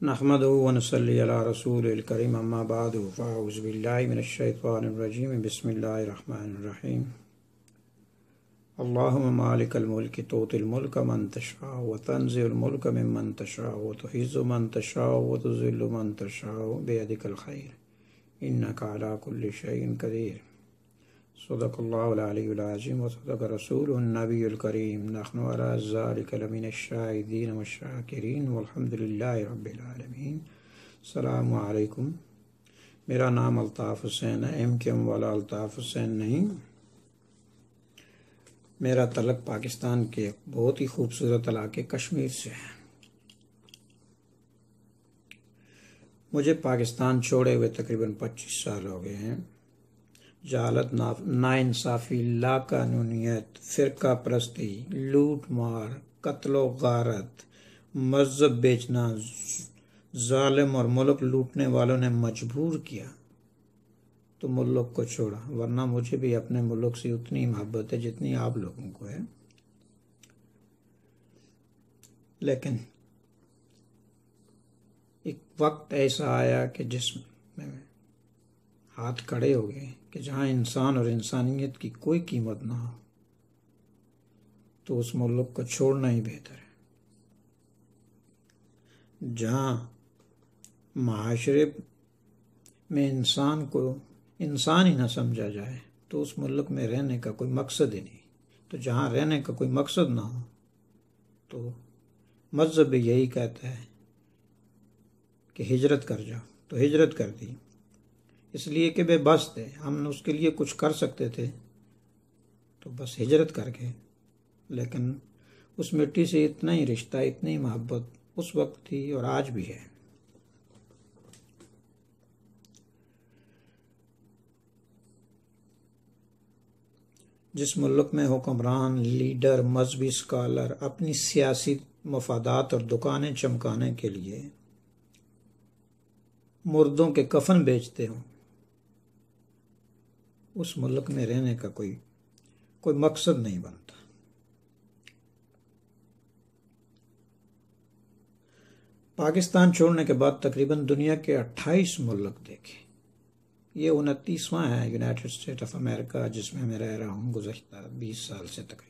نحمده ونصلي على رسول الكريم اما بعد فاعوذ بالله من الشيطان الرجيم بسم الله الرحمن الرحيم اللهم مالك الملك تؤتي الملك من تشاء وتنزع الملك ممن تشاء وتعز من تشاء وتذل من تشاء بيدك الخير انك على كل شيء قدير صدق الله العلي العظيم وصدق رسوله النبي الكريم نحن على ذلك لمن الشاهدين والشاکرین والحمد للہ رب العالمین۔ السلام علیکم۔ میرا نام الطاف حسین ہے، ایم کے ایم والا الطاف حسین نہیں۔ میرا تعلق پاکستان کے ایک بہت ہی خوبصورت علاقے کشمیر سے ہے۔ مجھے پاکستان چھوڑے ہوئے تقریباً 25 سال ہو گئے ہیں۔ جہالت، ناانصافی، لا قانونیت، فرقہ پرستی، لوٹ مار، قتل و غارت، مذہب بیچنا، ظالم اور ملک لوٹنے والوں نے مجبور کیا تو ملک کو چھوڑا، ورنہ مجھے بھی اپنے ملک سے اتنی محبت ہے جتنی آپ لوگوں کو ہے۔ لیکن ایک وقت ایسا آیا کہ جس میں ہاتھ کھڑے ہو گئے کہ جہاں انسان اور انسانیت کی کوئی قیمت نہ ہو تو اس ملک کو چھوڑنا ہی بہتر ہے۔ جہاں معاشرے میں انسان کو انسان ہی نہ سمجھا جائے تو اس ملک میں رہنے کا کوئی مقصد ہی نہیں۔ تو جہاں رہنے کا کوئی مقصد نہ ہو تو مذہب بھی یہی کہتا ہے کہ ہجرت کر جاؤ، تو ہجرت کر دی، اس لیے کہ بے بس تھے، ہم اس کے لیے کچھ کر سکتے تھے تو بس ہجرت کر کے۔ لیکن اس مٹی سے اتنا ہی رشتہ، اتنی محبت اس وقت تھی اور آج بھی ہے۔ جس ملک میں حکمران، لیڈر، مذہبی اسکالر اپنی سیاسی مفادات اور دکانیں چمکانے کے لیے مردوں کے کفن بیچتے ہوں، اس ملک میں رہنے کا کوئی مقصد نہیں بنتا۔ پاکستان چھوڑنے کے بعد تقریباً دنیا کے 28 ملک دیکھے۔ یہ 29واں ہے یونائٹڈ اسٹیٹ آف امریکہ، جس میں میں رہ رہا ہوں گزشتہ 20 سال سے تقریباً۔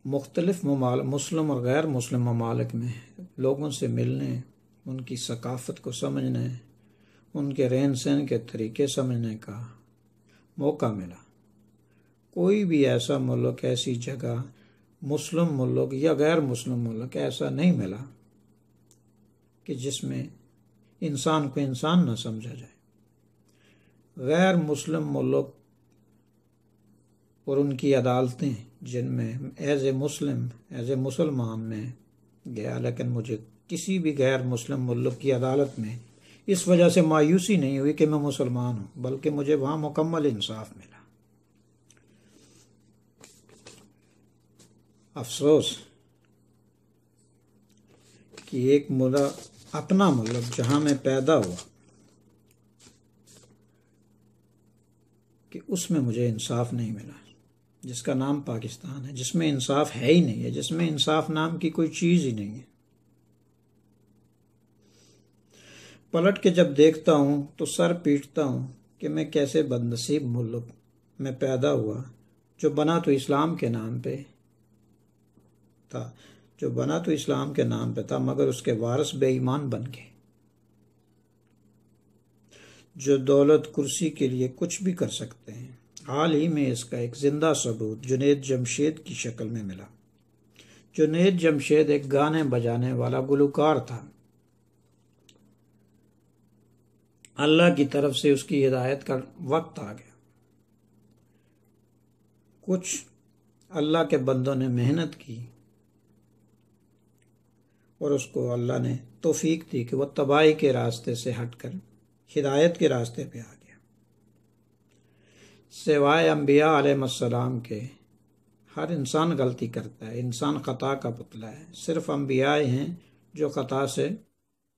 مختلف مسلم اور غیر مسلم ممالک میں لوگوں سے ملنے، ان کی ثقافت کو سمجھنے، ان کے رہن سہن کے طریقے سمجھنے کا موقع ملا۔ کوئی بھی ایسا ملک، ایسی جگہ، مسلم ملک یا غیر مسلم ملک ایسا نہیں ملا کہ جس میں انسان کو انسان نہ سمجھا جائے۔ غیر مسلم ملک اور ان کی عدالتیں جن میں ایز اے مسلمان میں گیا، لیکن مجھے کسی بھی غیر مسلم ملک کی عدالت میں اس وجہ سے مایوسی نہیں ہوئی کہ میں مسلمان ہوں، بلکہ مجھے وہاں مکمل انصاف ملا۔ افسوس کہ ایک اپنا ملک جہاں میں پیدا ہوا کہ اس میں مجھے انصاف نہیں ملا، جس کا نام پاکستان ہے، جس میں انصاف ہے ہی نہیں ہے، جس میں انصاف نام کی کوئی چیز ہی نہیں ہے۔ پلٹ کے جب دیکھتا ہوں تو سر پیٹتا ہوں کہ میں کیسے بدنصیب ملک میں پیدا ہوا، جو بنا تو اسلام کے نام پہ تھا، مگر اس کے وارث بے ایمان بن گئے، جو دولت کرسی کے لیے کچھ بھی کر سکتے ہیں۔ حال ہی میں اس کا ایک زندہ ثبوت جنید جمشید کی شکل میں ملا۔ جنید جمشید ایک گانے بجانے والا گلوکار تھا۔ اللہ کی طرف سے اس کی ہدایت کا وقت آ گیا۔ کچھ اللہ کے بندوں نے محنت کی اور اس کو اللہ نے توفیق دی کہ وہ تباہی کے راستے سے ہٹ کر ہدایت کے راستے پہ آ گیا۔ سوائے انبیاء علیہ السلام کے ہر انسان غلطی کرتا ہے، انسان خطا کا پتلا ہے۔ صرف انبیاء ہیں جو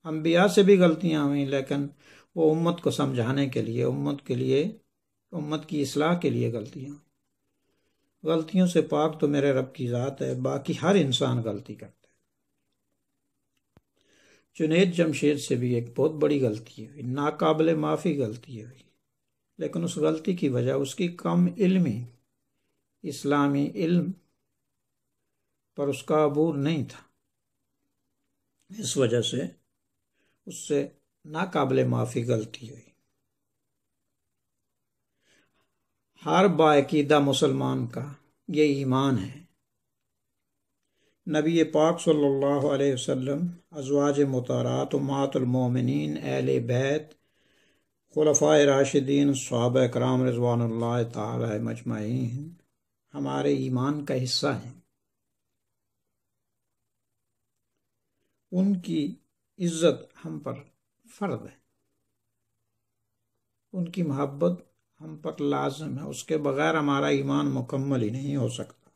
انبیاء سے بھی غلطیاں ہوئیں، لیکن وہ امت کو سمجھانے کے لیے، امت کی اصلاح کے لیے غلطیاں ہوئیں۔ غلطیوں سے پاک تو میرے رب کی ذات ہے، باقی ہر انسان غلطی کرتا ہے۔ جنید جمشید سے بھی ایک بہت بڑی غلطی ہوئی، ناقابل معافی غلطی ہوئی، لیکن اس غلطی کی وجہ اس کی کم علمی، اسلامی علم پر اس کا عبور نہیں تھا، اس وجہ سے اس سے ناقابل معافی غلطی ہوئی۔ ہر باعقیدہ مسلمان کا یہ ایمان ہے، نبی پاک صلی اللہ علیہ وسلم، ازواج مطہرات امہات المومنین، اہل بیت، خلفائے راشدین، صحابہ کرام رضوان اللہ تعالی مجمعین ہمارے ایمان کا حصہ ہیں۔ ان کی عزت ہم پر فرض ہے، ان کی محبت ہم پر لازم ہے، اس کے بغیر ہمارا ایمان مکمل ہی نہیں ہو سکتا۔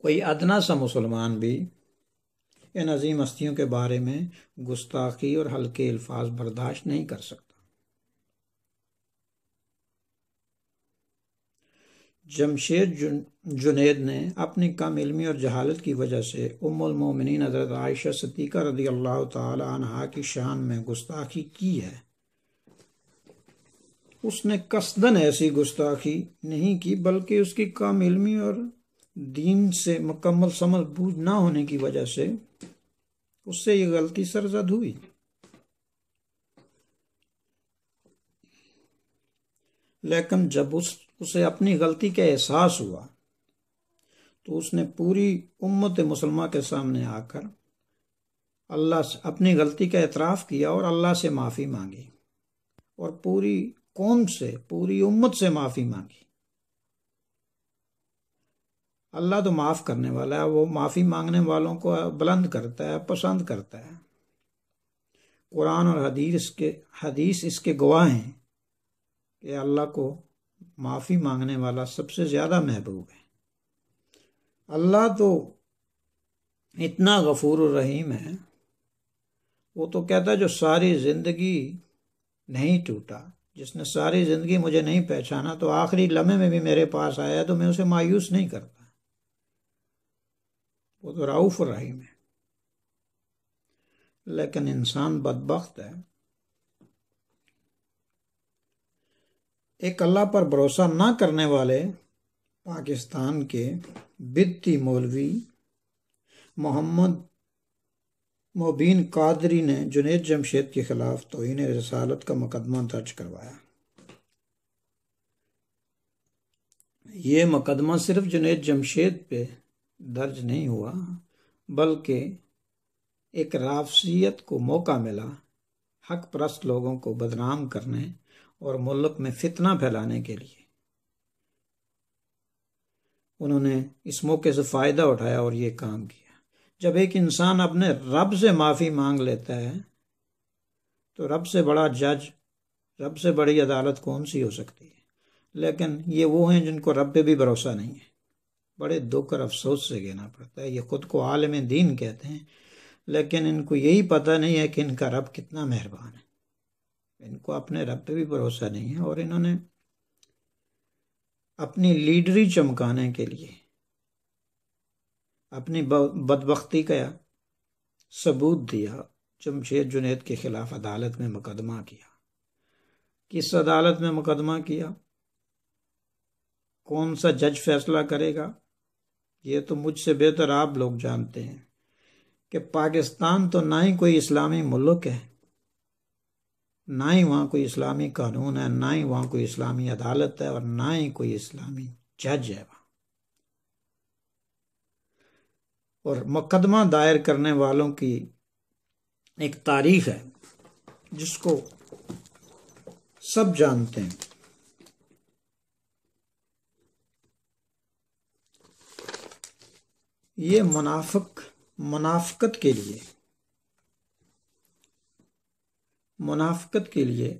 کوئی ادنا سا مسلمان بھی ان عظیم ہستیوں کے بارے میں گستاخی اور ہلکے الفاظ برداشت نہیں کر سکتا۔ جمشید جنید نے اپنی کم علمی اور جہالت کی وجہ سے ام المومنین حضرت عائشہ صدیقہ رضی اللہ تعالی عنہا کی شان میں گستاخی کی ہے۔ اس نے قصداً ایسی گستاخی نہیں کی، بلکہ اس کی کم علمی اور دین سے مکمل سمجھ بوجھ نہ ہونے کی وجہ سے اس سے یہ غلطی سرزد ہوئی۔ لیکن جب اسے اپنی غلطی کا احساس ہوا تو اس نے پوری امت مسلمہ کے سامنے آ کر اللہ سے اپنی غلطی کا اعتراف کیا اور اللہ سے معافی مانگی، اور پوری قوم سے، پوری امت سے معافی مانگی۔ اللہ تو معاف کرنے والا ہے، وہ معافی مانگنے والوں کو بلند کرتا ہے، پسند کرتا ہے۔ قرآن اور حدیث اس کے گواہ ہیں کہ اللہ کو معافی مانگنے والا سب سے زیادہ محبوب ہے۔ اللہ تو اتنا غفور الرحیم ہے، وہ تو کہتا ہے جو ساری زندگی نہیں ٹوٹا، جس نے ساری زندگی مجھے نہیں پہچانا تو آخری لمحے میں بھی میرے پاس آیا تو میں اسے مایوس نہیں کرتا۔ وہ تو رؤوف الرحیم ہے۔ لیکن انسان بدبخت ہے، ایک اللہ پر بھروسہ نہ کرنے والے پاکستان کے بدعتی مولوی محمد مبین قادری نے جنید جمشید کے خلاف توہین رسالت کا مقدمہ درج کروایا۔ یہ مقدمہ صرف جنید جمشید پہ درج نہیں ہوا، بلکہ ایک رافضیت کو موقع ملا حق پرست لوگوں کو بدنام کرنے اور ملک میں فتنہ پھیلانے کے لیے۔ انہوں نے اس موقع سے فائدہ اٹھایا اور یہ کام کیا۔ جب ایک انسان اپنے رب سے معافی مانگ لیتا ہے تو رب سے بڑا جج، رب سے بڑی عدالت کون سی ہو سکتی ہے؟ لیکن یہ وہ ہیں جن کو رب پہ بھی بھروسہ نہیں ہے، بڑے دکھ اور افسوس سے کہنا پڑتا ہے۔ یہ خود کو عالم دین کہتے ہیں، لیکن ان کو یہی پتہ نہیں ہے کہ ان کا رب کتنا مہربان ہے۔ ان کو اپنے رب پہ بھی بھروسہ نہیں ہے، اور انہوں نے اپنی لیڈری چمکانے کے لیے اپنی بدبختی کا ثبوت دیا، جمشید جنید کے خلاف عدالت میں مقدمہ کیا۔ کس عدالت میں مقدمہ کیا؟ کون سا جج فیصلہ کرے گا؟ یہ تو مجھ سے بہتر آپ لوگ جانتے ہیں کہ پاکستان تو نہ ہی کوئی اسلامی ملک ہے، نہ ہی وہاں کوئی اسلامی قانون ہے، نہ ہی وہاں کوئی اسلامی عدالت ہے، اور نہ ہی کوئی اسلامی جج ہے وہاں۔ اور مقدمہ دائر کرنے والوں کی ایک تاریخ ہے جس کو سب جانتے ہیں۔ یہ منافقت کے لیے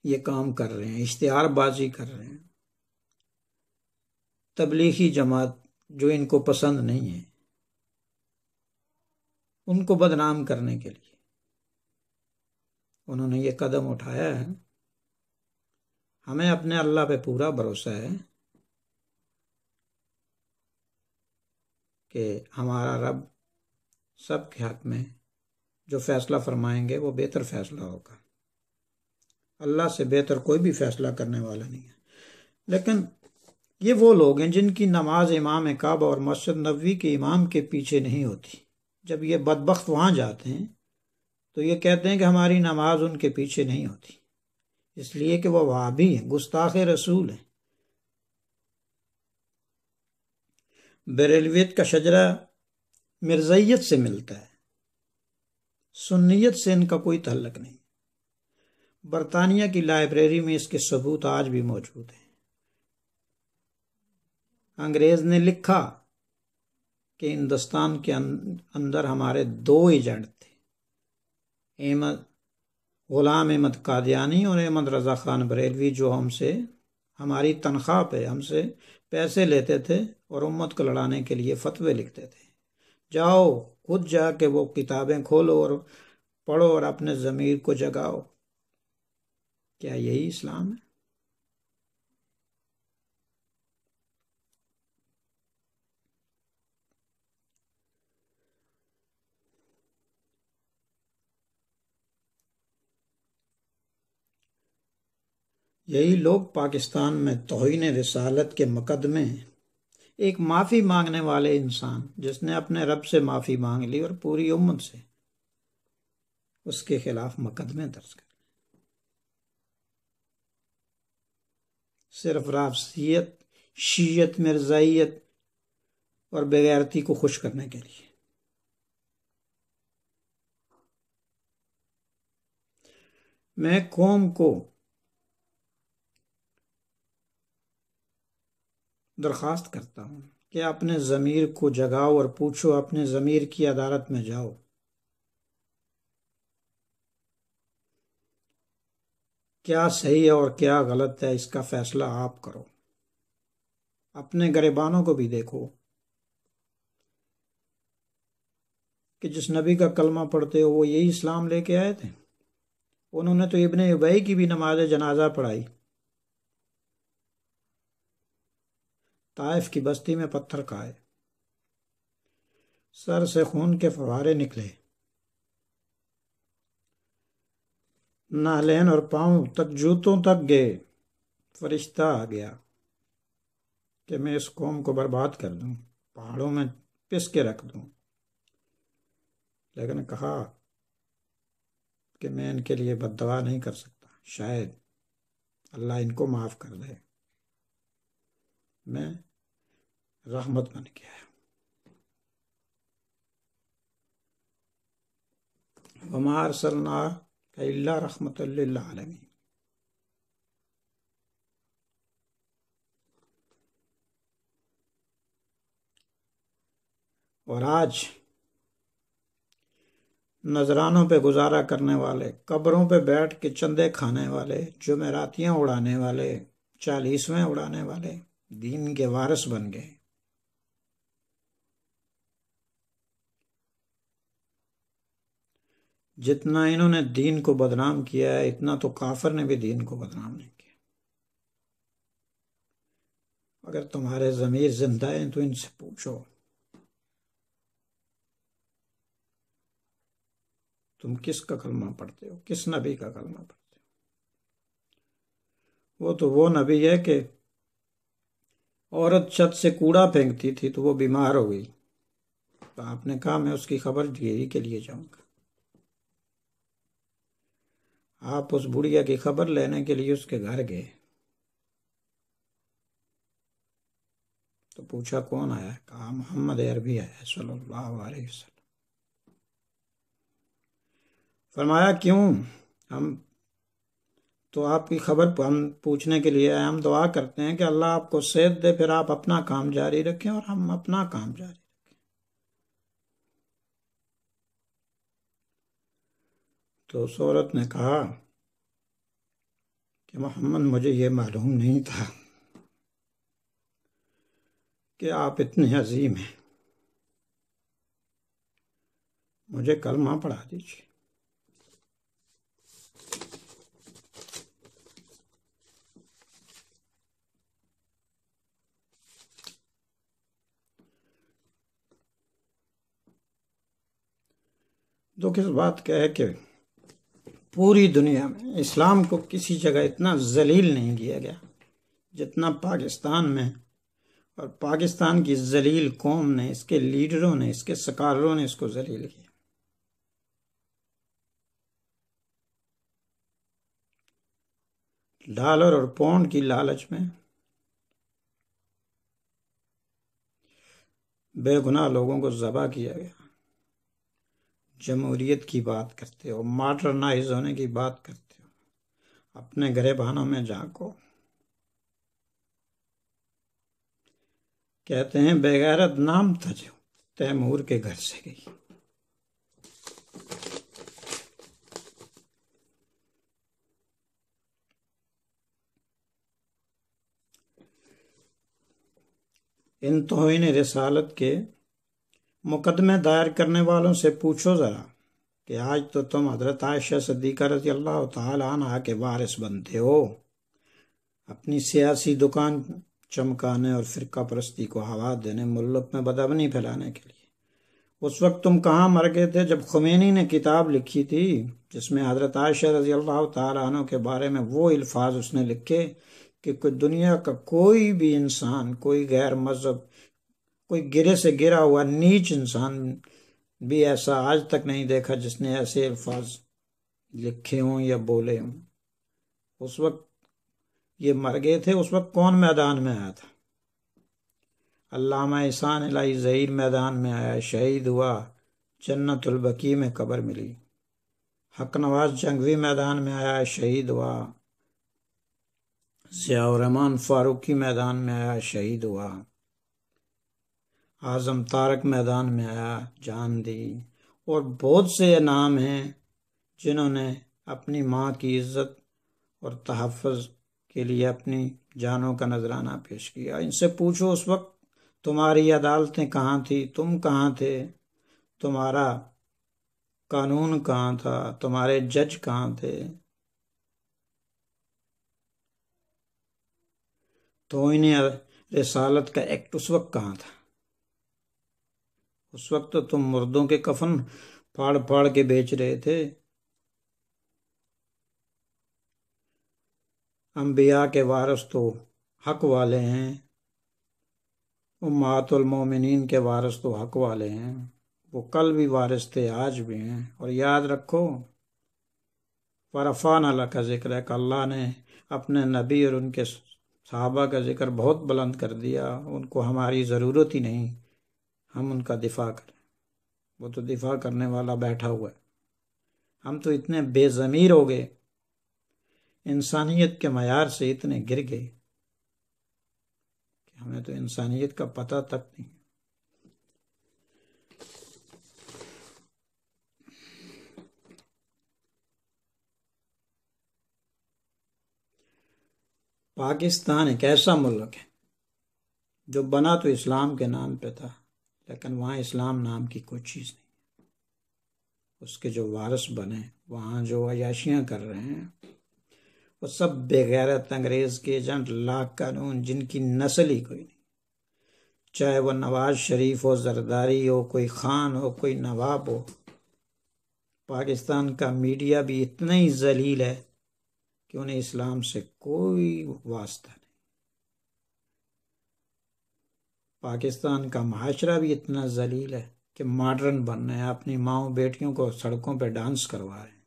یہ کام کر رہے ہیں، اشتہار بازی کر رہے ہیں۔ تبلیغی جماعت جو ان کو پسند نہیں ہے، ان کو بدنام کرنے کے لیے انہوں نے یہ قدم اٹھایا ہے۔ ہمیں اپنے اللہ پہ پورا بھروسہ ہے کہ ہمارا رب سب کے حق میں جو فیصلہ فرمائیں گے وہ بہتر فیصلہ ہوگا۔ اللہ سے بہتر کوئی بھی فیصلہ کرنے والا نہیں ہے۔ لیکن یہ وہ لوگ ہیں جن کی نماز امام کعبہ اور مسجد نبوی کے امام کے پیچھے نہیں ہوتی۔ جب یہ بدبخت وہاں جاتے ہیں تو یہ کہتے ہیں کہ ہماری نماز ان کے پیچھے نہیں ہوتی، اس لیے کہ وہ وہابی ہیں، گستاخ رسول ہیں۔ بریلویت کا شجرہ مرزائیت سے ملتا ہے، سنیت سے ان کا کوئی تعلق نہیں۔ برطانیہ کی لائبریری میں اس کے ثبوت آج بھی موجود ہیں۔ انگریز نے لکھا کہ ہندوستان کے اندر ہمارے 2 ایجنٹ تھے، غلام احمد قادیانی اور احمد رضا خان بریلوی، جو ہماری تنخواہ پہ ہم سے پیسے لیتے تھے اور امت کو لڑانے کے لیے فتوے لکھتے تھے۔ جاؤ خود جا کے وہ کتابیں کھولو اور پڑھو اور اپنے ضمیر کو جگاؤ۔ کیا یہی اسلام ہے؟ یہی لوگ پاکستان میں توہین رسالت کے مقدمے، ایک معافی مانگنے والے انسان جس نے اپنے رب سے معافی مانگ لی اور پوری امت سے، اس کے خلاف مقدمے درج کر، صرف رافضیت، شیعت، مرزائیت اور بغیرتی کو خوش کرنے کے لیے۔ میں قوم کو درخواست کرتا ہوں کہ اپنے ضمیر کو جگاؤ اور پوچھو، اپنے ضمیر کی عدالت میں جاؤ۔ کیا صحیح ہے اور کیا غلط ہے، اس کا فیصلہ آپ کرو۔ اپنے گریبانوں کو بھی دیکھو کہ جس نبی کا کلمہ پڑھتے ہو وہ یہی اسلام لے کے آئے تھے؟ انہوں نے تو ابن ابی کی بھی نماز جنازہ پڑھائی، طائف کی بستی میں پتھر کھائے، سر سے خون کے فوارے نکلے، نالین اور پاؤں تک، جوتوں تک گئے۔ فرشتہ آ گیا کہ میں اس قوم کو برباد کر دوں، پہاڑوں میں پس کے رکھ دوں، لیکن کہا کہ میں ان کے لیے بد دعا نہیں کر سکتا، شاید اللہ ان کو معاف کر دے، میں رحمت بن گیا ہے۔ وما ارسلناک الا رحمۃ للعالمین۔ اور آج نذرانوں پہ گزارا کرنے والے، قبروں پہ بیٹھ کے چندے کھانے والے، جمعراتیاں اڑانے والے، 40ویں اڑانے والے دین کے وارث بن گئے۔ جتنا انہوں نے دین کو بدنام کیا ہے، اتنا تو کافر نے بھی دین کو بدنام نہیں کیا۔ اگر تمہارے ضمیر زندہ ہیں تو ان سے پوچھو، تم کس کا کلمہ پڑھتے ہو، کس نبی کا کلمہ پڑھتے ہو؟ وہ تو وہ نبی ہے کہ عورت چھت سے کوڑا پھینکتی تھی تو وہ بیمار ہو گئی، تو آپ نے کہا میں اس کی خبر گیری کے لیے جاؤں گا۔ آپ اس بڑھیا کی خبر لینے کے لیے اس کے گھر گئے تو پوچھا کون آیا؟ کہا محمد عربی آیا صلی اللہ علیہ وسلم۔ فرمایا کیوں؟ ہم تو آپ کی خبر ہم پوچھنے کے لیے آئے، ہم دعا کرتے ہیں کہ اللہ آپ کو صحت دے، پھر آپ اپنا کام جاری رکھیں اور ہم اپنا کام جاری رکھیں۔ تو اس عورت نے کہا کہ محمد مجھے یہ معلوم نہیں تھا کہ آپ اتنے عظیم ہیں، مجھے کلمہ پڑھا دیجیے۔ . دکھ اس بات کا ہے کہ پوری دنیا میں اسلام کو کسی جگہ اتنا ذلیل نہیں کیا گیا جتنا پاکستان میں، اور پاکستان کی ذلیل قوم نے، اس کے لیڈروں نے، اس کے سکالروں نے اس کو ذلیل کیا۔ ڈالر اور پاؤنڈ کی لالچ میں بے گناہ لوگوں کو ذبح کیا گیا۔ جمہوریت کی بات کرتے ہو، ماڈرنائز ہونے کی بات کرتے ہو، اپنے گریبانوں میں جھانکو۔ کہتے ہیں بے غیرت نام تھا جو تیمور کے گھر سے گئی۔ ان توہین رسالت کے مقدمے دائر کرنے والوں سے پوچھو ذرا کہ آج تو تم حضرت عائشہ صدیقہ رضی اللہ تعالی عنہا کے وارث بنتے ہو، اپنی سیاسی دکان چمکانے اور فرقہ پرستی کو ہوا دینے، ملک میں بدامنی پھیلانے کے لیے۔ اس وقت تم کہاں مر گئے تھے جب خمینی نے کتاب لکھی تھی جس میں حضرت عائشہ رضی اللہ تعالی عنہ کے بارے میں وہ الفاظ اس نے لکھے کہ کوئی دنیا کا کوئی بھی انسان، کوئی غیر مذہب، کوئی گرے سے گرا ہوا نیچ انسان بھی ایسا آج تک نہیں دیکھا جس نے ایسے الفاظ لکھے ہوں یا بولے ہوں۔ اس وقت یہ مر گئے تھے، اس وقت کون میدان میں آیا تھا؟ علامہ احسان الہی ظہیر میدان میں آیا، شہید ہوا، جنت البقیع میں قبر ملی۔ حق نواز جنگوی میدان میں آیا، شہید ہوا۔ ضیاء الرحمن فاروقی میدان میں آیا، شہید ہوا۔ اعظم طارق میدان میں آیا، جان دی۔ اور بہت سے نام ہیں جنہوں نے اپنی ماں کی عزت اور تحفظ کے لیے اپنی جانوں کا نذرانہ پیش کیا۔ ان سے پوچھو اس وقت تمہاری عدالتیں کہاں تھی، تم کہاں تھے، تمہارا قانون کہاں تھا، تمہارے جج کہاں تھے؟ توہین رسالت کا ایکٹ اس وقت کہاں تھا؟ اس وقت تو تم مردوں کے کفن پھاڑ پھاڑ کے بیچ رہے تھے۔ انبیاء کے وارث تو حق والے ہیں، امہات المومنین کے وارث تو حق والے ہیں، وہ کل بھی وارث تھے، آج بھی ہیں۔ اور یاد رکھو ورفعنا لک ذکر ہے کہ اللہ نے اپنے نبی اور ان کے صحابہ کا ذکر بہت بلند کر دیا، ان کو ہماری ضرورت ہی نہیں ہم ان کا دفاع کریں، وہ تو دفاع کرنے والا بیٹھا ہوا ہے۔ ہم تو اتنے بے ضمیر ہو گئے، انسانیت کے معیار سے اتنے گر گئے کہ ہمیں تو انسانیت کا پتہ تک نہیں۔ پاکستان ایک ایسا ملک ہے جو بنا تو اسلام کے نام پہ تھا، لیکن وہاں اسلام نام کی کوئی چیز نہیں۔ اس کے جو وارث بنے وہاں جو عیاشیاں کر رہے ہیں وہ سب بے غیرت انگریز کے ایجنٹ، لا قانون، جن کی نسل ہی کوئی نہیں، چاہے وہ نواز شریف ہو، زرداری ہو، کوئی خان ہو، کوئی نواب ہو۔ پاکستان کا میڈیا بھی اتنا ہی ذلیل ہے کہ انہیں اسلام سے کوئی واسطہ نہیں۔ پاکستان کا معاشرہ بھی اتنا ذلیل ہے کہ ماڈرن بن رہے ہیں، اپنی ماؤں بیٹیوں کو سڑکوں پہ ڈانس کروا رہے ہیں۔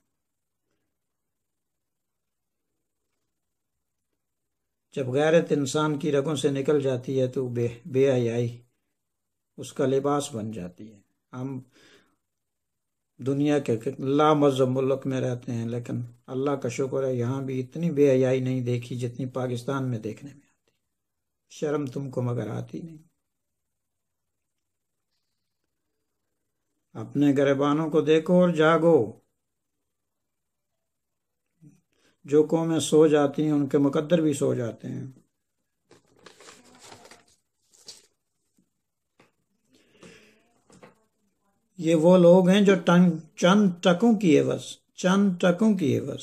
جب غیرت انسان کی رگوں سے نکل جاتی ہے تو بے حیائی اس کا لباس بن جاتی ہے۔ ہم دنیا کے لا مذہب ملک میں رہتے ہیں، لیکن اللہ کا شکر ہے یہاں بھی اتنی بے حیائی نہیں دیکھی جتنی پاکستان میں دیکھنے میں آتی۔ شرم تم کو مگر آتی نہیں۔ اپنے گریبانوں کو دیکھو اور جاگو۔ جو قومیں سو جاتی ہیں ان کے مقدر بھی سو جاتے ہیں۔ یہ وہ لوگ ہیں جو چند ٹکوں کی عوض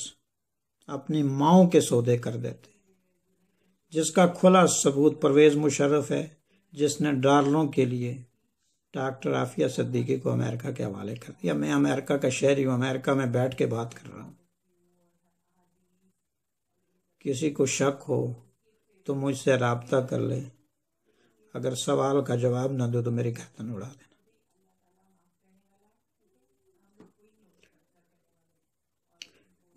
اپنی ماؤں کے سودے کر دیتے، جس کا کھلا ثبوت پرویز مشرف ہے، جس نے ڈالروں کے لیے ڈاکٹر عافیہ صدیقی کو امریکہ کے حوالے کر دیا۔ میں امریکہ کا شہری ہوں، امریکہ میں بیٹھ کے بات کر رہا ہوں۔ کسی کو شک ہو تو مجھ سے رابطہ کر لے، اگر سوال کا جواب نہ دو تو میری گردن اڑا دینا۔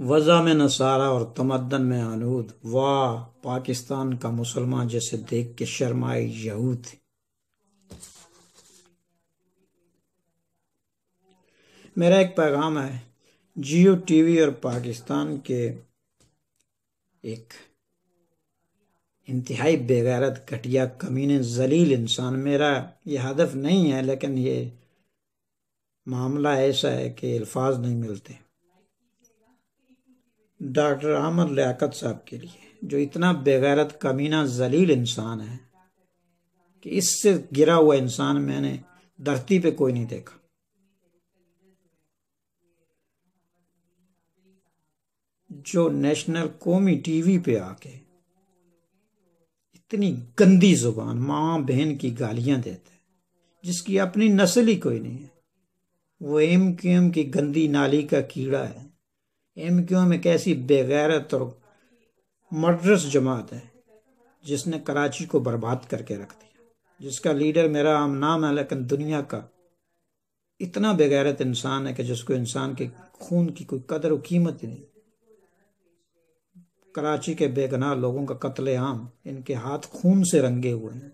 وضع میں نصارہ اور تمدن میں آلود، واہ پاکستان کا مسلمان جیسے دیکھ کے شرمائے یہود۔ میرا ایک پیغام ہے، جیو ٹی وی اور پاکستان کے ایک انتہائی بے غیرت گھٹیا کمینے ذلیل انسان، میرا یہ ہدف نہیں ہے لیکن یہ معاملہ ایسا ہے کہ الفاظ نہیں ملتے، ڈاکٹر احمد لیاقت صاحب کے لیے جو اتنا بے غیرت کمینہ ذلیل انسان ہے کہ اس سے گرا ہوا انسان میں نے دھرتی پہ کوئی نہیں دیکھا۔ جو نیشنل قومی ٹی وی پہ آ کے اتنی گندی زبان ماں بہن کی گالیاں دیتا ہے، جس کی اپنی نسل ہی کوئی نہیں ہے، وہ ایم کیو ایم کی گندی نالی کا کیڑا ہے۔ ایم کیو ایم ایک ایسی بے غیرت اور مرڈرس جماعت ہے جس نے کراچی کو برباد کر کے رکھ دیا، جس کا لیڈر میرا عام نام ہے لیکن دنیا کا اتنا بے غیرت انسان ہے کہ جس کو انسان کے خون کی کوئی قدر و قیمت ہی نہیں۔ کراچی کے بے گناہ لوگوں کا قتل عام، ان کے ہاتھ خون سے رنگے ہوئے ہیں،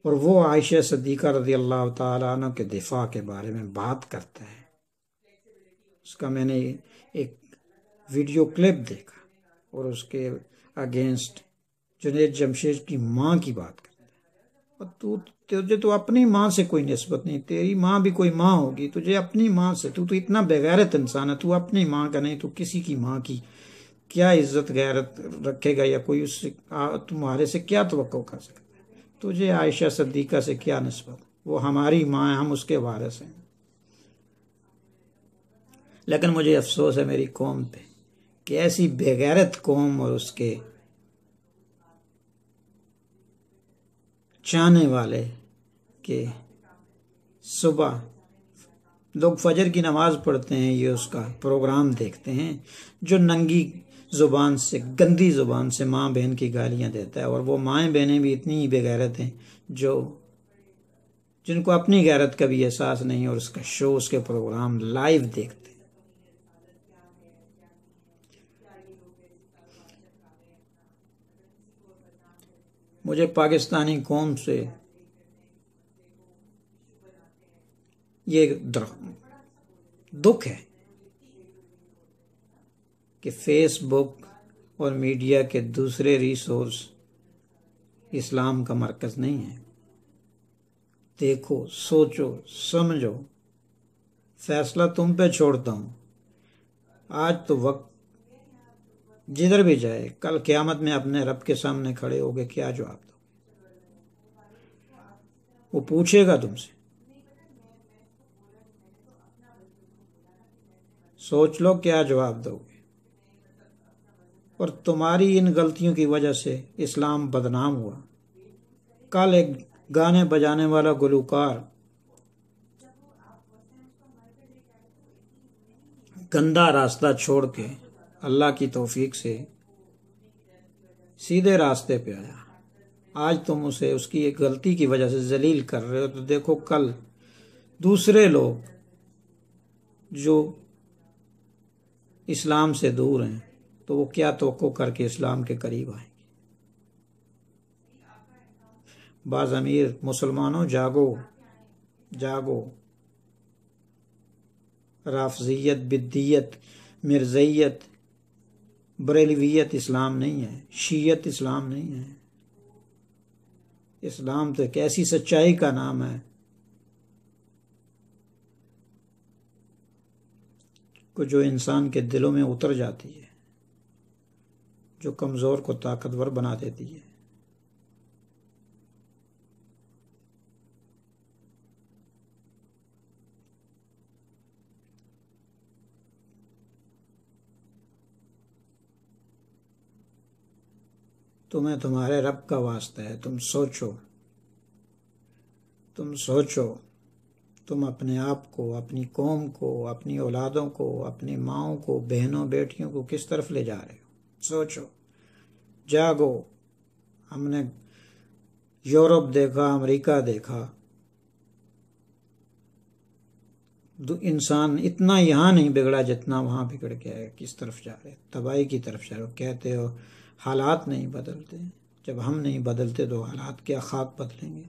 اور وہ عائشہ صدیقہ رضی اللہ تعالیٰ عنہ کے دفاع کے بارے میں بات کرتا ہے۔ اس کا میں نے ایک ویڈیو کلپ دیکھا اور اس کے اگینسٹ جنید جمشید کی ماں کی بات کرتا ہے، اور تجھے تو اپنی ماں سے کوئی نسبت نہیں، تیری ماں بھی کوئی ماں ہوگی، تجھے اپنی ماں سے، تو اتنا بے غیرت انسان ہے، تو اپنی ماں کا نہیں تو کسی کی ماں کی کیا عزت غیرت رکھے گا، یا کوئی اس سے تمہارے سے کیا توقع کر سکتا ہے؟ تجھے عائشہ صدیقہ سے کیا نسبت؟ وہ ہماری ماں ہے، ہم اس کے وارث ہیں۔ لیکن مجھے افسوس ہے میری قوم پہ کہ ایسی بے غیرت قوم اور اس کے چاہنے والے کہ صبح لوگ فجر کی نماز پڑھتے ہیں، یہ اس کا پروگرام دیکھتے ہیں جو ننگی زبان سے، گندی زبان سے ماں بہن کی گالیاں دیتا ہے، اور وہ مائیں بہنیں بھی اتنی ہی بے غیرت ہیں جن کو اپنی غیرت کا بھی احساس نہیں، اور اس کا شو، اس کے پروگرام لائیو دیکھتے ہیں۔ مجھے پاکستانی قوم سے یہ دکھ ہے کہ فیس بک اور میڈیا کے دوسرے ریسورس اسلام کا مرکز نہیں ہے۔ دیکھو، سوچو، سمجھو، فیصلہ تم پہ چھوڑتا ہوں۔ آج تو وقت جدھر بھی جائے، کل قیامت میں اپنے رب کے سامنے کھڑے ہوگے، کیا جواب دو؟ وہ پوچھے گا تم سے۔ سوچ لو کیا جواب دو گے۔ اور تمہاری ان غلطیوں کی وجہ سے اسلام بدنام ہوا۔ کل ایک گانے بجانے والا گلوکار گندا راستہ چھوڑ کے اللہ کی توفیق سے سیدھے راستے پہ آیا، آج تم اسے اس کی ایک غلطی کی وجہ سے ذلیل کر رہے ہو، تو دیکھو کل دوسرے لوگ جو اسلام سے دور ہیں تو وہ کیا توقع کر کے اسلام کے قریب آئیں گے۔ بعض امیر مسلمانوں جاگو، جاگو، رافضیت، بدیت، مرزائیت، بریلویت اسلام نہیں ہے، شیعت اسلام نہیں ہے۔ اسلام تو ایک ایسی سچائی کا نام ہے کہ جو انسان کے دلوں میں اتر جاتی ہے، جو کمزور کو طاقتور بنا دیتی ہے۔ تمہیں تمہارے رب کا واسطہ ہے، تم سوچو تم سوچو، تم اپنے آپ کو، اپنی قوم کو، اپنی اولادوں کو، اپنی ماؤں کو، بہنوں بیٹیوں کو کس طرف لے جا رہے ہو؟ سوچو، جاگو۔ ہم نے یورپ دیکھا، امریکہ دیکھا، انسان اتنا یہاں نہیں بگڑا جتنا وہاں بگڑ گیا ہے۔ کس طرف جا رہے؟ تباہی کی طرف جا رہے۔ کہتے ہو حالات نہیں بدلتے، جب ہم نہیں بدلتے تو حالات کیا خاک بدلیں گے؟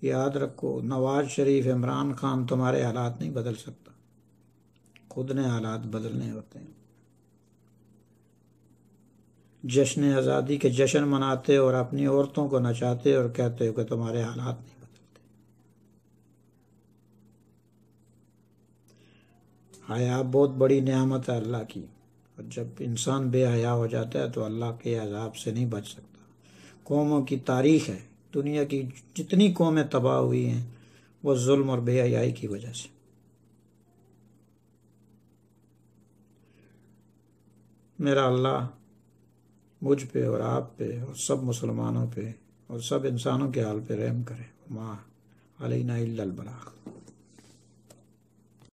یاد رکھو، نواز شریف، عمران خان تمہارے حالات نہیں بدل سکتا، خود نے حالات بدلنے ہوتے ہیں۔ جشن آزادی کے جشن مناتے اور اپنی عورتوں کو نچاتے اور کہتے ہو کہ تمہارے حالات نہیں بدلتے۔ حیا بہت بڑی نعمت ہے اللہ کی، اور جب انسان بے حیا ہو جاتا ہے تو اللہ کے عذاب سے نہیں بچ سکتا۔ قوموں کی تاریخ ہے، دنیا کی جتنی قومیں تباہ ہوئی ہیں وہ ظلم اور بے حیائی کی وجہ سے۔ میرا اللہ مجھ پہ اور آپ پہ اور سب مسلمانوں پہ اور سب انسانوں کے حال پہ رحم کرے۔ ما علینا الا البلاغ۔